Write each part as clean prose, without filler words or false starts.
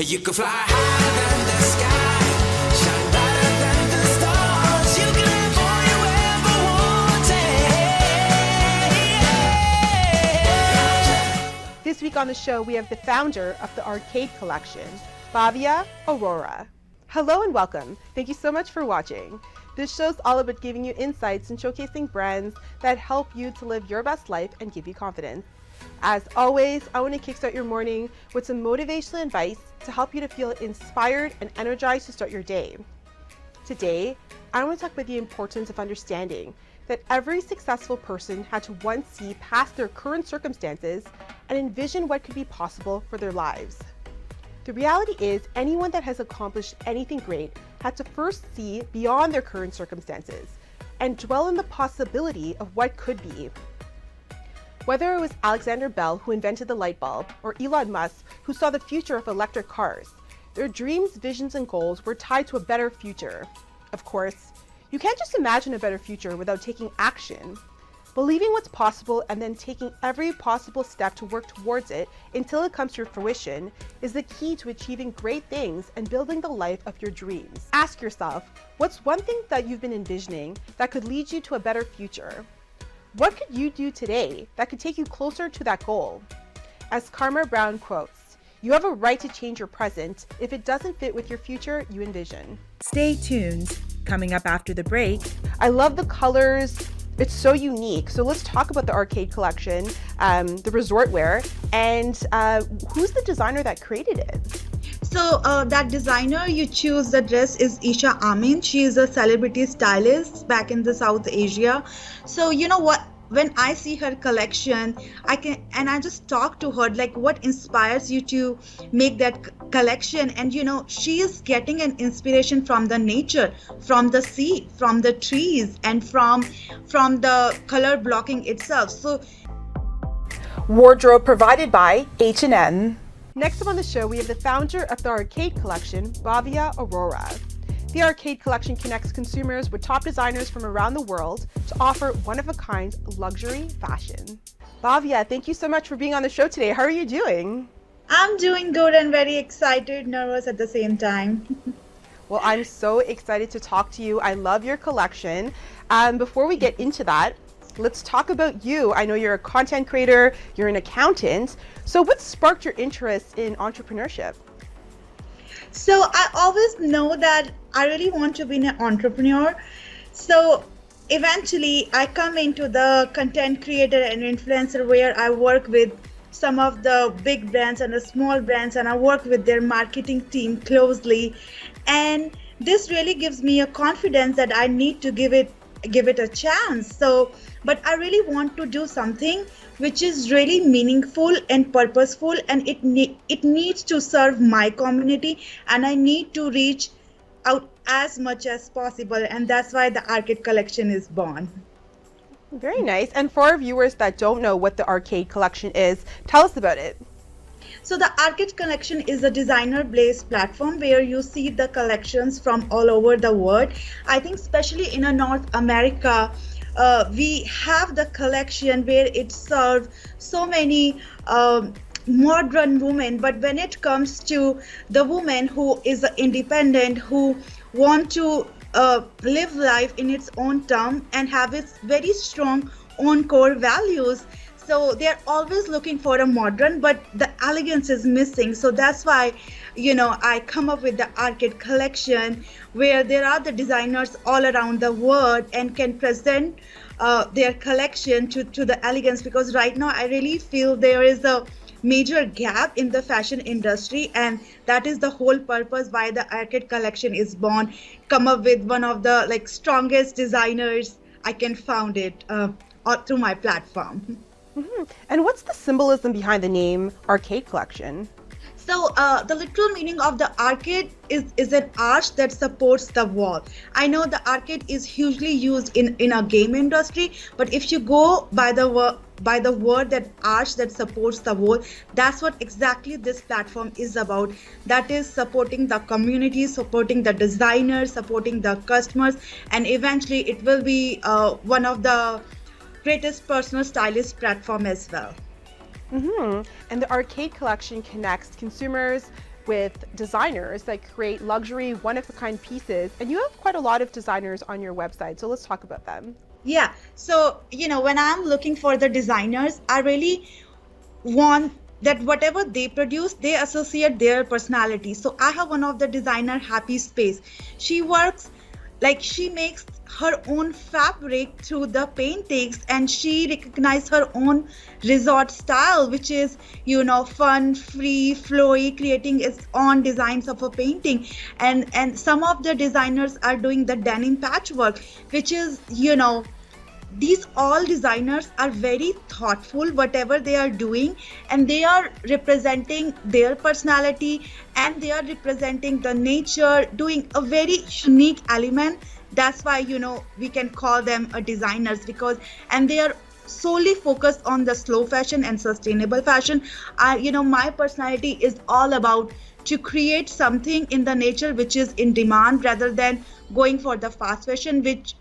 You can fly higher than the sky, shine brighter than the stars. You can have all you ever wanted. This week on the show, we have the founder of the Arcade Collection, Bhavya Arora. Hello and welcome. Thank you so much for watching. This show's all about giving you insights and showcasing brands that help you to live your best life and give you confidence. As always, I want to kickstart your morning with some motivational advice to help you to feel inspired and energized to start your day. Today, I want to talk about the importance of understanding that every successful person had to once see past their current circumstances and envision what could be possible for their lives. The reality is, anyone that has accomplished anything great had to first see beyond their current circumstances and dwell on the possibility of what could be. Whether it was Alexander Bell who invented the light bulb or Elon Musk who saw the future of electric cars, their dreams, visions, and goals were tied to a better future. Of course, you can't just imagine a better future without taking action. Believing what's possible and then taking every possible step to work towards it until it comes to fruition is the key to achieving great things and building the life of your dreams. Ask yourself, what's one thing that you've been envisioning that could lead you to a better future? What could you do today that could take you closer to that goal? As Karma Brown quotes, "You have a right to change your present if it doesn't fit with your future you envision." Stay tuned. Coming up after the break, I love the colors. It's so unique. So let's talk about the Arcade Collection, the resort wear, and who's the designer that created it? So that designer you choose the dress is Isha Amin. She is a celebrity stylist back in the South Asia. So you know what? When I see her collection, I just talk to her like what inspires you to make that collection. And you know, she is getting an inspiration from the nature, from the sea, from the trees, and from the color blocking itself. So Wardrobe provided by H&M. Next up on the show, we have the founder of the Arcade Collection, Bhavya Arora. The Arcade Collection connects consumers with top designers from around the world to offer one-of-a-kind luxury fashion. Bhavya, thank you so much for being on the show today. How are you doing? I'm doing good and very excited, nervous at the same time. Well, I'm so excited to talk to you. I love your collection. Before we get into that, let's talk about you. I know you're a content creator, you're an accountant. So what sparked your interest in entrepreneurship? So I always know that I really want to be an entrepreneur. So eventually I come into the content creator and influencer where I work with some of the big brands and the small brands, and I work with their marketing team closely. And this really gives me a confidence that I need to give it a chance. But I really want to do something which is really meaningful and purposeful, and it needs to serve my community, and I need to reach out as much as possible, and that's why the Arcade Collection is born. Very nice. And for our viewers that don't know what the Arcade Collection is, tell us about it. So the Arcade Collection is a designer-based platform where you see the collections from all over the world. I think especially in North America, we have the collection where it serves so many modern women, but when it comes to the woman who is independent, who want to live life in its own term and have its very strong own core values, so they're always looking for a modern, but the elegance is missing. So that's why, you know, I come up with the Arcade Collection where there are the designers all around the world and can present their collection to the elegance, because right now I really feel there is a major gap in the fashion industry, and that is the whole purpose why the Arcade Collection is born. Come up with one of the strongest designers I can found it through my platform. Mm-hmm. And what's the symbolism behind the name Arcade Collection? So the literal meaning of the arcade is an arch that supports the wall. I know the arcade is hugely used in a game industry, but if you go by the word that arch that supports the wall, that's what exactly this platform is about. That is supporting the community, supporting the designers, supporting the customers, and eventually it will be one of the greatest personal stylist platform as well. Mm-hmm. And the Arcade Collection connects consumers with designers that create luxury, one-of-a-kind pieces, and you have quite a lot of designers on your website, so let's talk about them. Yeah. So, when I'm looking for the designers, I really want that whatever they produce, they associate their personality. So I have one of the designer, Happy Space. She works like she makes her own fabric through the paintings, and she recognizes her own resort style, which is fun, free, flowy, creating its own designs of a painting. And some of the designers are doing the denim patchwork, which is these all designers are very thoughtful whatever they are doing, and they are representing their personality, and they are representing the nature, doing a very unique element. That's why we can call them a designers, and they are solely focused on the slow fashion and sustainable fashion. My personality is all about to create something in the nature which is in demand, rather than going for the fast fashion, which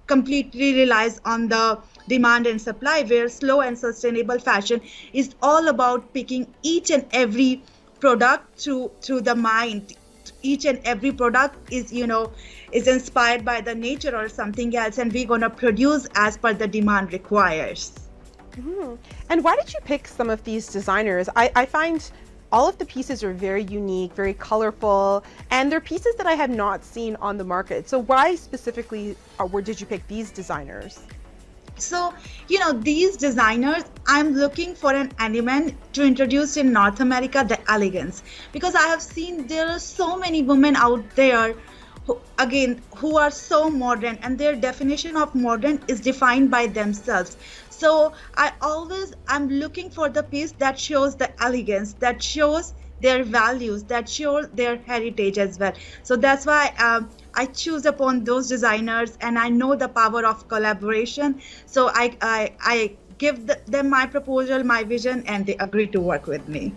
completely relies on the demand and supply, where slow and sustainable fashion is all about picking each and every product through the mind. Each and every product is inspired by the nature or something else, and we're going to produce as per the demand requires. And why did you pick some of these designers? I find all of the pieces are very unique, very colorful, and they're pieces that I have not seen on the market. So why specifically did you pick these designers? So, these designers, I'm looking for an element to introduce in North America, the elegance, because I have seen there are so many women out there who are so modern, and their definition of modern is defined by themselves. So I'm looking for the piece that shows the elegance, that shows their values, that shows their heritage as well. So that's why I choose upon those designers, and I know the power of collaboration. So I give them my proposal, my vision, and they agree to work with me.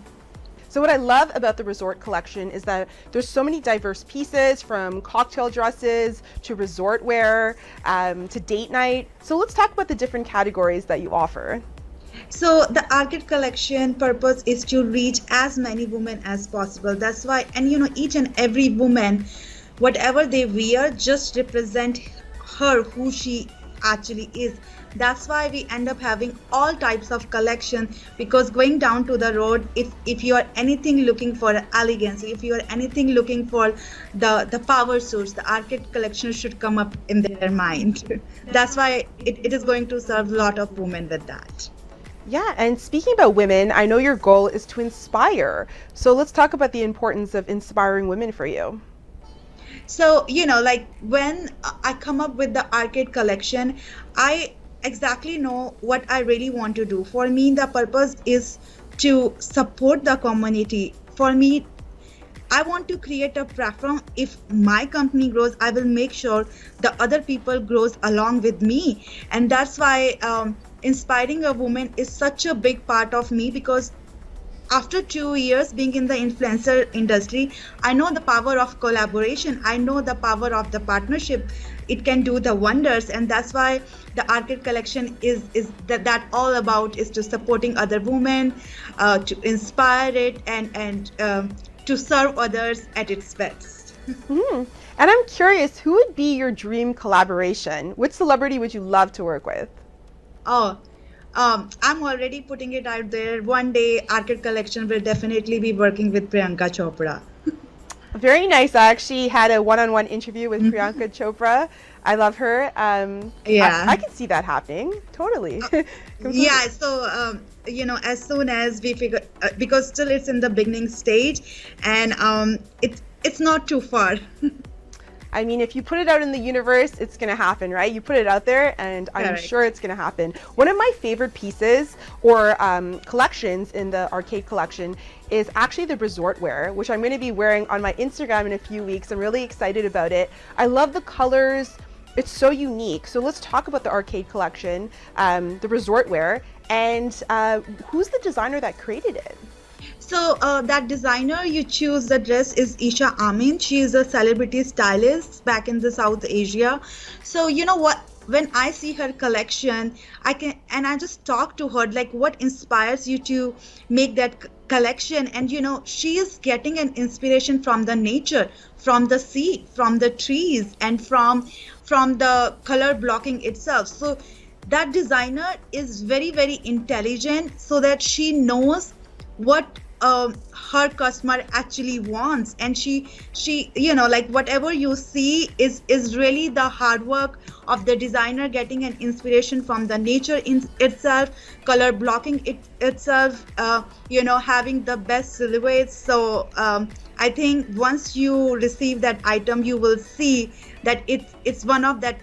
So what I love about the resort collection is that there's so many diverse pieces, from cocktail dresses to resort wear to date night. So let's talk about the different categories that you offer. So the Arcade collection purpose is to reach as many women as possible. That's why, and each and every woman, whatever they wear, just represent her, who she actually is. That's why we end up having all types of collection, because going down to the road, if you are anything looking for elegance, if you are anything looking for the power suits, the Arcade collection should come up in their mind. That's why it is going to serve a lot of women with that. Yeah, and speaking about women, I know your goal is to inspire. So let's talk about the importance of inspiring women for you. So, like when I come up with the Arcade collection, I exactly know what I really want to do. For me, the purpose is to support the community. For me, I want to create a platform. If my company grows, I will make sure the other people grows along with me. And that's why inspiring a woman is such a big part of me, because after 2 years being in the influencer industry, I know the power of collaboration. I know the power of the partnership. It can do the wonders, and that's why the Arcade collection is that all about is to supporting other women, to inspire it, and to serve others at its best. And I'm curious, who would be your dream collaboration? Which celebrity would you love to work with? I'm already putting it out there. One day, Arcade collection will definitely be working with Priyanka Chopra. Very nice. I actually had a one-on-one interview with Priyanka Chopra. I love her. Yeah. I can see that happening. Totally. Yeah. So, as soon as we figure, because still it's in the beginning stage, and it's not too far. I mean, if you put it out in the universe, it's going to happen, right? You put it out there, and I'm Correct. sure it's going to happen. One of my favorite pieces or collections in the Arcade collection is actually the resort wear, which I'm going to be wearing on my Instagram in a few weeks. I'm really excited about it. I love the colors. It's so unique. So let's talk about the Arcade collection, the resort wear, and who's the designer that created it? So that designer you choose the dress is Isha Amin. She is a celebrity stylist back in the South Asia. So you know what? When I see her collection, I just talk to her like, what inspires you to make that collection, and she is getting an inspiration from the nature, from the sea, from the trees, and from the color blocking itself. So that designer is very, very intelligent, so that she knows what her customer actually wants, and she like whatever you see is really the hard work of the designer, getting an inspiration from the nature in itself, color blocking itself, having the best silhouettes. So I think once you receive that item, you will see that it's one of that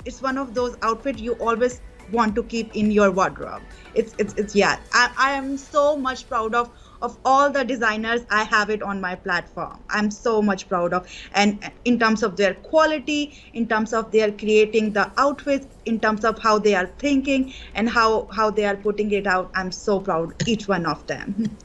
it's one of those outfits you always want to keep in your wardrobe. It's yeah, I am so much proud of all the designers I have it on my platform. I'm so much proud of, and in terms of their quality, in terms of their creating the outfits, in terms of how they are thinking and how they are putting it out. I'm so proud each one of them.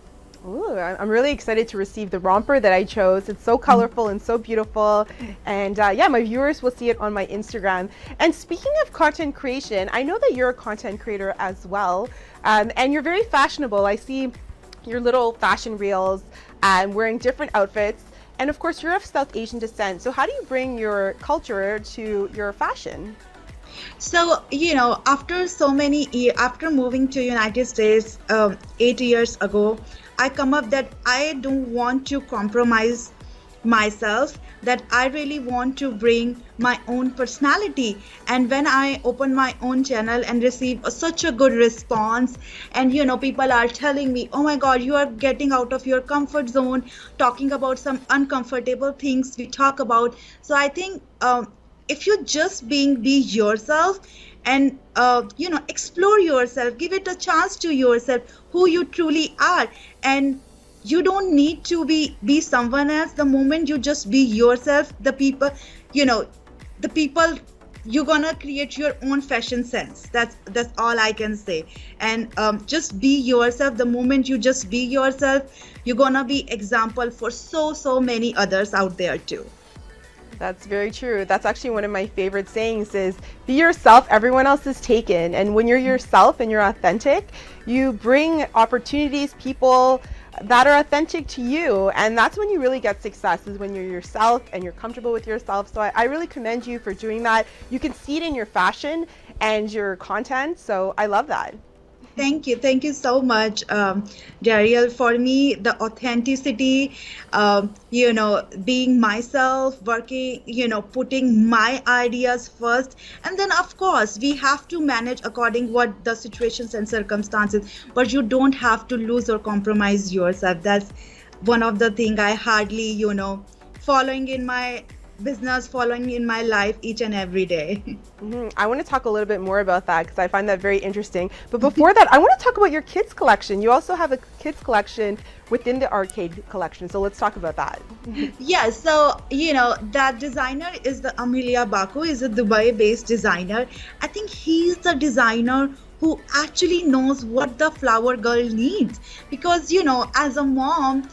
Ooh, I'm really excited to receive the romper that I chose. It's so colorful and so beautiful. And yeah, my viewers will see it on my Instagram. And speaking of content creation, I know that you're a content creator as well. And you're very fashionable. I see your little fashion reels wearing different outfits. And of course, you're of South Asian descent. So how do you bring your culture to your fashion? So, after moving to United States 8 years ago, I come up that I don't want to compromise myself, that I really want to bring my own personality. And when I open my own channel and receive such a good response, and people are telling me, oh my God, you are getting out of your comfort zone, talking about some uncomfortable things we talk about. So I think if you just be yourself and explore yourself, give it a chance to yourself, who you truly are, and you don't need to be someone else. The moment you just be yourself, the people you're gonna create your own fashion sense. That's all I can say. And just be yourself. The moment you just be yourself, you're gonna be example for so many others out there too. That's very true. That's actually one of my favorite sayings is be yourself, everyone else is taken. And when you're yourself and you're authentic, you bring opportunities, people that are authentic to you. And that's when you really get success, is when you're yourself and you're comfortable with yourself. So I really commend you for doing that. You can see it in your fashion and your content. So I love that. Thank you so much, Darriel. For me, the authenticity, being myself, working, putting my ideas first, and then of course we have to manage according what the situations and circumstances. But you don't have to lose or compromise yourself. That's one of the thing I hardly, following in my business, following in my life each and every day. I want to talk a little bit more about that because I find that very interesting. But before that, I want to talk about your kids collection. You also have a kids collection within the arcade collection. So let's talk about that. Yeah, so that designer is the Amelia Baku, is a Dubai-based designer. I think he's the designer who actually knows what the flower girl needs, because as a mom,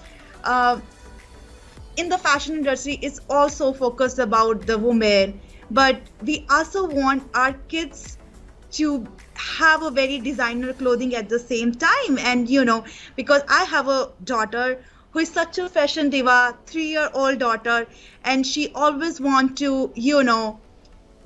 in the fashion industry, it's also focused about the woman, but we also want our kids to have a very designer clothing at the same time. And because I have a daughter who is such a fashion diva, 3-year-old daughter, and she always want to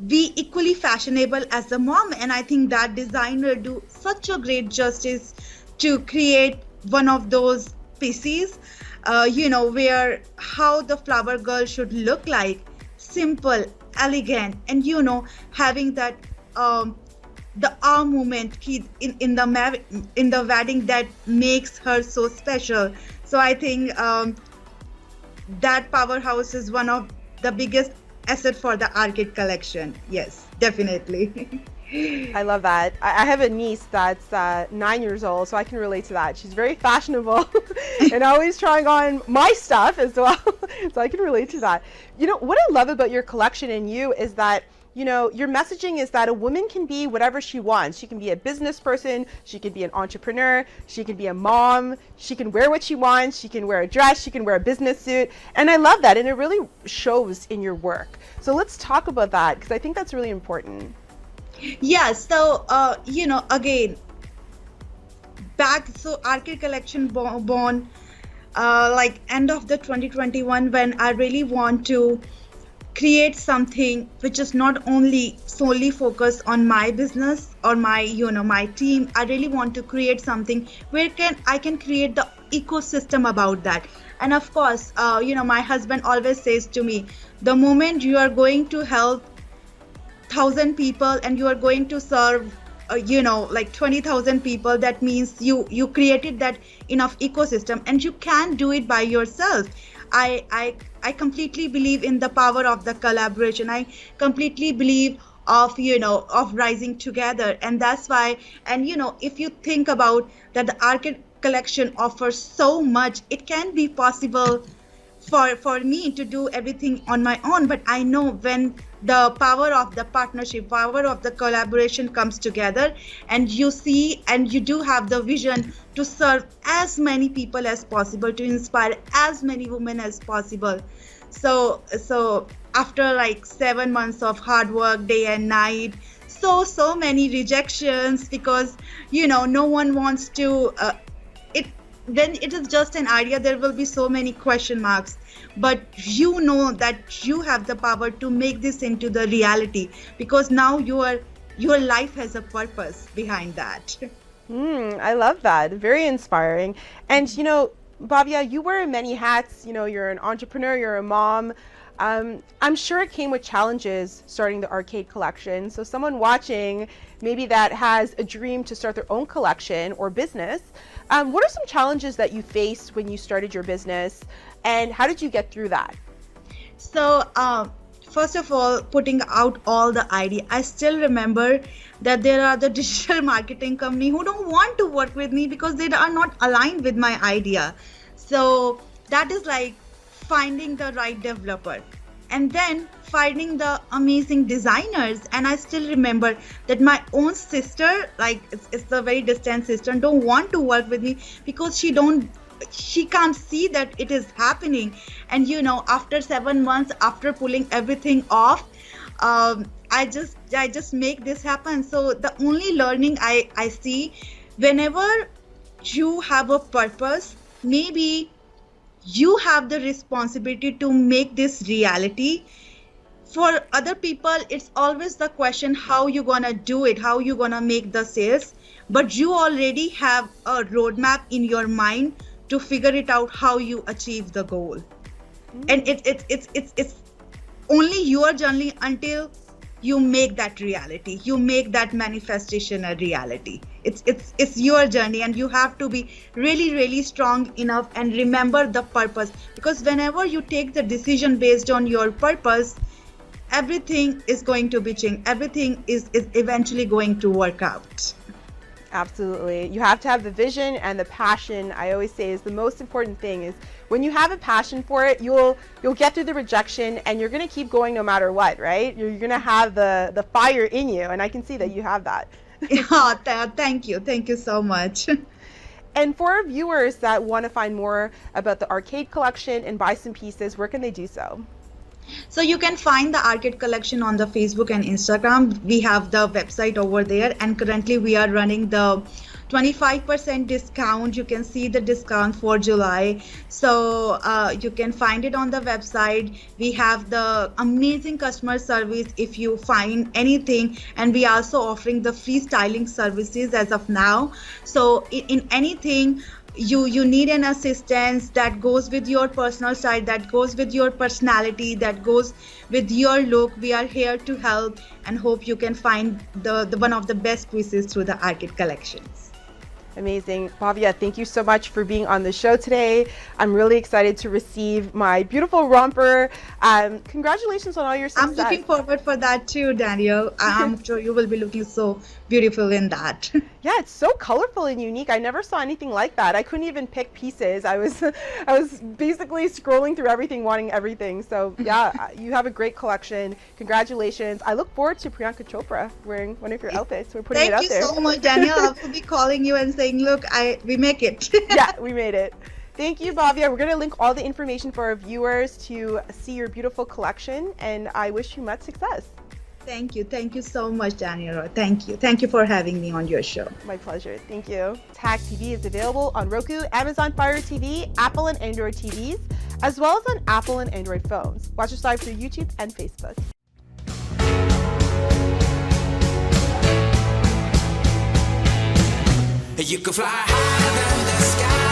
be equally fashionable as the mom. And I think that designer do such a great justice to create one of those pieces, where how the flower girl should look like, simple, elegant, and having that the arm movement in the wedding that makes her so special. So I think that powerhouse is one of the biggest asset for the arcade collection. Yes, definitely. I love that. I have a niece that's 9 years old, so I can relate to that. She's very fashionable and always trying on my stuff as well. So I can relate to that. What I love about your collection and you is that, your messaging is that a woman can be whatever she wants. She can be a business person. She can be an entrepreneur. She can be a mom. She can wear what she wants. She can wear a dress. She can wear a business suit. And I love that. And it really shows in your work. So let's talk about that, because I think that's really important. Yeah, so again, so Arcade Collection born like end of the 2021, when I really want to create something which is not only solely focused on my business or my my team. I really want to create something where I can create the ecosystem about that. And of course, my husband always says to me, the moment you are going to help 1,000 people and you are going to serve like 20,000 people, that means you created that enough ecosystem, and you can't do it by yourself. I completely believe in the power of the collaboration. I completely believe of of rising together. And that's why, and if you think about that, the Arcade Collection offers so much. It can be possible for me to do everything on my own, but I know when the power of the partnership, power of the collaboration comes together, and you see and you do have the vision to serve as many people as possible, to inspire as many women as possible. So after like 7 months of hard work, day and night, so many rejections, because no one wants to when it is just an idea, there will be so many question marks, but that you have the power to make this into the reality, because now your life has a purpose behind that. I love that. Very inspiring. And Bhavya, you wear many hats. You're an entrepreneur, you're a mom. I'm sure it came with challenges starting the Arcade Collection. So someone watching maybe that has a dream to start their own collection or business, what are some challenges that you faced when you started your business, and how did you get through that? So first of all, putting out all the idea, I still remember that there are the digital marketing company who don't want to work with me because they are not aligned with my idea. So that is like finding the right developer, and then finding the amazing designers. And I still remember that my own sister, like it's the very distant sister, don't want to work with me because she can't see that it is happening. And after 7 months, after pulling everything off, I just make this happen. So the only learning I see, whenever you have a purpose, maybe you have the responsibility to make this reality. For other people, it's always the question, how you gonna do it, how you gonna make the sales, but you already have a roadmap in your mind to figure it out how you achieve the goal. And it's only your journey until you make that reality, you make that manifestation a reality. It's your journey, and you have to be really, really strong enough and remember the purpose, because whenever you take the decision based on your purpose, everything is going to be changed. Everything is eventually going to work out. Absolutely. You have to have the vision and the passion. I always say is the most important thing. Is when you have a passion for it, you'll get through the rejection, and you're going to keep going no matter what, right? You're going to have the fire in you, and I can see that you have that. Thank you so much. And for our viewers that want to find more about the Arcade Collection and buy some pieces, where can they do so? So you can find the Arcade Collection on the Facebook and Instagram. We have the website over there, and currently we are running the 25% discount. You can see the discount for July. So you can find it on the website. We have the amazing customer service if you find anything, and we are also offering the free styling services as of now. So in anything you need an assistance that goes with your personal style, that goes with your personality, that goes with your look, we are here to help, and hope you can find the one of the best pieces through the Arcade Collections. Amazing. Bhavya, thank you so much for being on the show today. I'm really excited to receive my beautiful romper. Congratulations on all your success. I'm looking forward for that too, Darriel. I'm sure you will be looking so beautiful in that. Yeah, it's so colorful and unique. I never saw anything like that. I couldn't even pick pieces. I was basically scrolling through everything, wanting everything. So yeah, you have a great collection. Congratulations. I look forward to Priyanka Chopra wearing one of your outfits. We're putting it out there. Thank you so much, Daniel. I will be calling you and saying, look, we make it. Yeah, we made it. Thank you, Bhavya. We're going to link all the information for our viewers to see your beautiful collection, and I wish you much success. Thank you so much, Daniela. Thank you for having me on your show. My pleasure. Thank you. Tag TV is available on Roku, Amazon Fire TV, Apple and Android TVs, as well as on Apple and Android phones. Watch us live through YouTube and Facebook. You can fly higher than the sky.